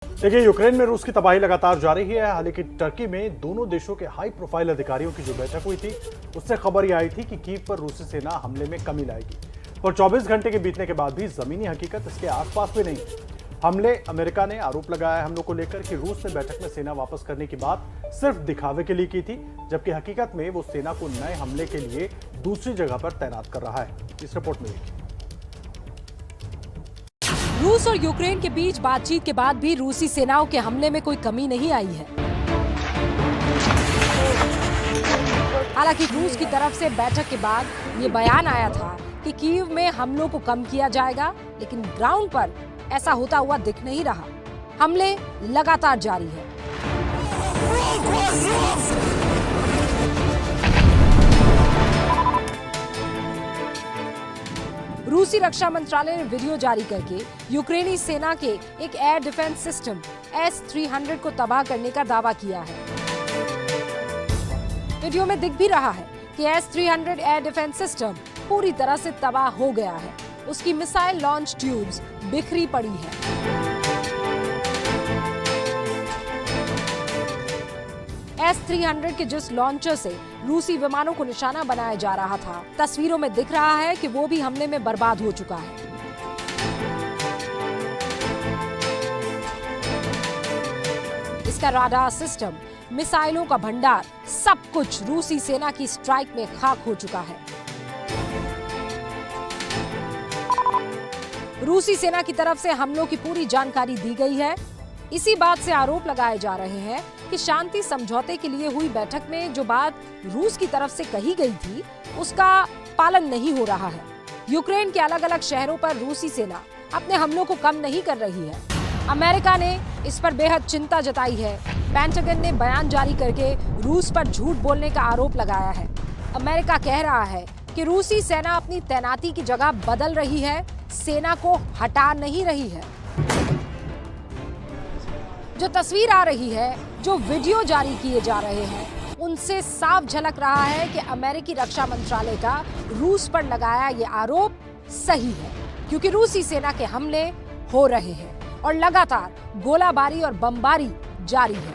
देखिए, यूक्रेन में रूस की तबाही लगातार जारी है। हालांकि टर्की में दोनों देशों के हाई प्रोफाइल अधिकारियों की जो बैठक हुई थी, उससे खबर यह आई थी कि कीव पर रूसी सेना हमले में कमी लाएगी। और 24 घंटे के बीतने के बाद भी जमीनी हकीकत इसके आसपास भी नहीं। हमले अमेरिका ने आरोप लगाया है हमलों को लेकर कि रूस ने बैठक में सेना वापस करने की बात सिर्फ दिखावे के लिए की थी, जबकि हकीकत में वो सेना को नए हमले के लिए दूसरी जगह पर तैनात कर रहा है। इस रिपोर्ट में देखिए। रूस और यूक्रेन के बीच बातचीत के बाद भी रूसी सेनाओं के हमले में कोई कमी नहीं आई है। हालांकि रूस की तरफ से बैठक के बाद ये बयान आया था कि कीव में हमलों को कम किया जाएगा, लेकिन ग्राउंड पर ऐसा होता हुआ दिख नहीं रहा। हमले लगातार जारी है। रूसी रक्षा मंत्रालय ने वीडियो जारी करके यूक्रेनी सेना के एक एयर डिफेंस सिस्टम S-300 को तबाह करने का दावा किया है। वीडियो में दिख भी रहा है कि S-300 एयर डिफेंस सिस्टम पूरी तरह से तबाह हो गया है। उसकी मिसाइल लॉन्च ट्यूब्स बिखरी पड़ी है। S-300 के जिस लॉन्चर से रूसी विमानों को निशाना बनाया जा रहा था, तस्वीरों में दिख रहा है कि वो भी हमले में बर्बाद हो चुका है। इसका राडार सिस्टम, मिसाइलों का भंडार, सब कुछ रूसी सेना की स्ट्राइक में खाक हो चुका है। रूसी सेना की तरफ से हमलों की पूरी जानकारी दी गई है। इसी बात से आरोप लगाए जा रहे हैं कि शांति समझौते के लिए हुई बैठक में जो बात रूस की तरफ से कही गई थी, उसका पालन नहीं हो रहा है। यूक्रेन के अलग अलग शहरों पर रूसी सेना अपने हमलों को कम नहीं कर रही है। अमेरिका ने इस पर बेहद चिंता जताई है। पेंटागन ने बयान जारी करके रूस पर झूठ बोलने का आरोप लगाया है। अमेरिका कह रहा है कि रूसी सेना अपनी तैनाती की जगह बदल रही है, सेना को हटा नहीं रही है। जो तस्वीर आ रही है, जो वीडियो जारी किए जा रहे हैं, उनसे साफ झलक रहा है कि अमेरिकी रक्षा मंत्रालय का रूस पर लगाया ये आरोप सही है, क्योंकि रूसी सेना के हमले हो रहे हैं और लगातार गोलाबारी और बमबारी जारी है।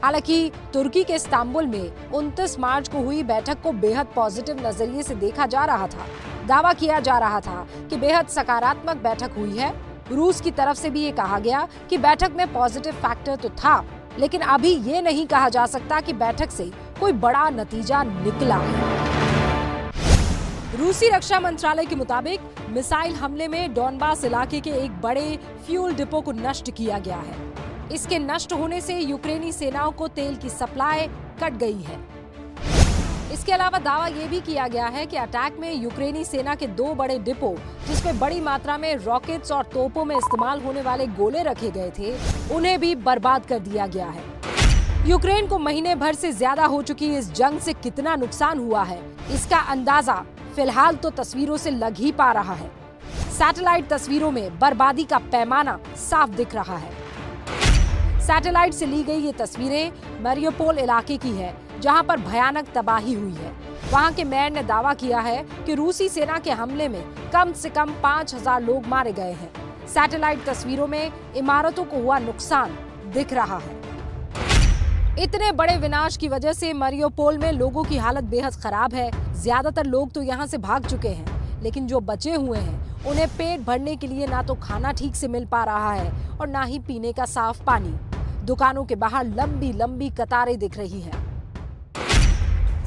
हालांकि तुर्की के इस्तांबुल में 29 मार्च को हुई बैठक को बेहद पॉजिटिव नजरिए से देखा जा रहा था। दावा किया जा रहा था कि बेहद सकारात्मक बैठक हुई है। रूस की तरफ से भी ये कहा गया कि बैठक में पॉजिटिव फैक्टर तो था, लेकिन अभी ये नहीं कहा जा सकता कि बैठक से कोई बड़ा नतीजा निकला है। रूसी रक्षा मंत्रालय के मुताबिक मिसाइल हमले में डॉनबास इलाके के एक बड़े फ्यूल डिपो को नष्ट किया गया है। इसके नष्ट होने से यूक्रेनी सेनाओं को तेल की सप्लाई कट गई है। इसके अलावा दावा ये भी किया गया है कि अटैक में यूक्रेनी सेना के 2 बड़े डिपो, जिसमें बड़ी मात्रा में रॉकेट्स और तोपों में इस्तेमाल होने वाले गोले रखे गए थे, उन्हें भी बर्बाद कर दिया गया है। यूक्रेन को महीने भर से ज्यादा हो चुकी इस जंग से कितना नुकसान हुआ है, इसका अंदाजा फिलहाल तो तस्वीरों से लग ही पा रहा है। सैटेलाइट तस्वीरों में बर्बादी का पैमाना साफ दिख रहा है। सैटेलाइट से ली गई ये तस्वीरें मारियोपोल इलाके की है, जहां पर भयानक तबाही हुई है। वहां के मेयर ने दावा किया है कि रूसी सेना के हमले में कम से कम 5000 लोग मारे गए हैं। सैटेलाइट तस्वीरों में इमारतों को हुआ नुकसान दिख रहा है। इतने बड़े विनाश की वजह से मारियोपोल में लोगों की हालत बेहद खराब है। ज्यादातर लोग तो यहां से भाग चुके हैं, लेकिन जो बचे हुए हैं उन्हें पेट भरने के लिए ना तो खाना ठीक से मिल पा रहा है और ना ही पीने का साफ पानी। दुकानों के बाहर लंबी लंबी कतारें दिख रही हैं।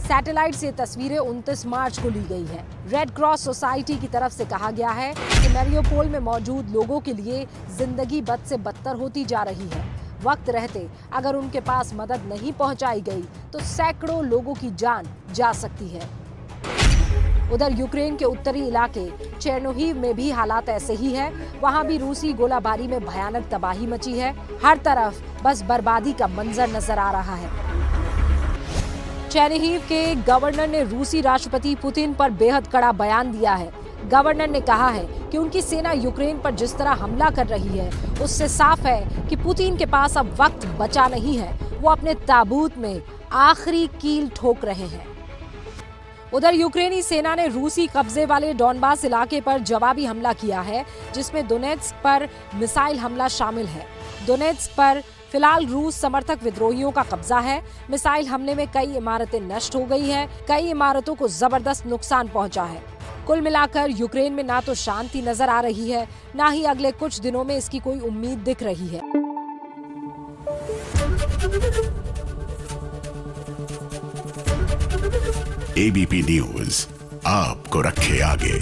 सैटेलाइट से तस्वीरें 29 मार्च को ली गई है। रेड क्रॉस सोसाइटी की तरफ से कहा गया है कि मारियोपोल में मौजूद लोगों के लिए जिंदगी बद से बदतर होती जा रही है। वक्त रहते अगर उनके पास मदद नहीं पहुंचाई गई तो सैकड़ों लोगों की जान जा सकती है। उधर यूक्रेन के उत्तरी इलाके चेर्नोहिव में भी हालात ऐसे ही है। वहां भी रूसी गोलाबारी में भयानक तबाही मची है। हर तरफ बस बर्बादी का मंजर नजर आ रहा है। चेर्नोहिव के गवर्नर ने रूसी राष्ट्रपति पुतिन पर बेहद कड़ा बयान दिया है। गवर्नर ने कहा है कि उनकी सेना यूक्रेन पर जिस तरह हमला कर रही है, उससे साफ है कि पुतिन के पास अब वक्त बचा नहीं है। वो अपने ताबूत में आखिरी कील ठोक रहे हैं। उधर यूक्रेनी सेना ने रूसी कब्जे वाले डॉनबास इलाके पर जवाबी हमला किया है, जिसमें दोनेत्स्क पर मिसाइल हमला शामिल है। दोनेत्स्क पर फिलहाल रूस समर्थक विद्रोहियों का कब्जा है। मिसाइल हमले में कई इमारतें नष्ट हो गई हैं, कई इमारतों को जबरदस्त नुकसान पहुंचा है। कुल मिलाकर यूक्रेन में ना तो शांति नजर आ रही है, ना ही अगले कुछ दिनों में इसकी कोई उम्मीद दिख रही है। एबीपी न्यूज आपको रखे आगे।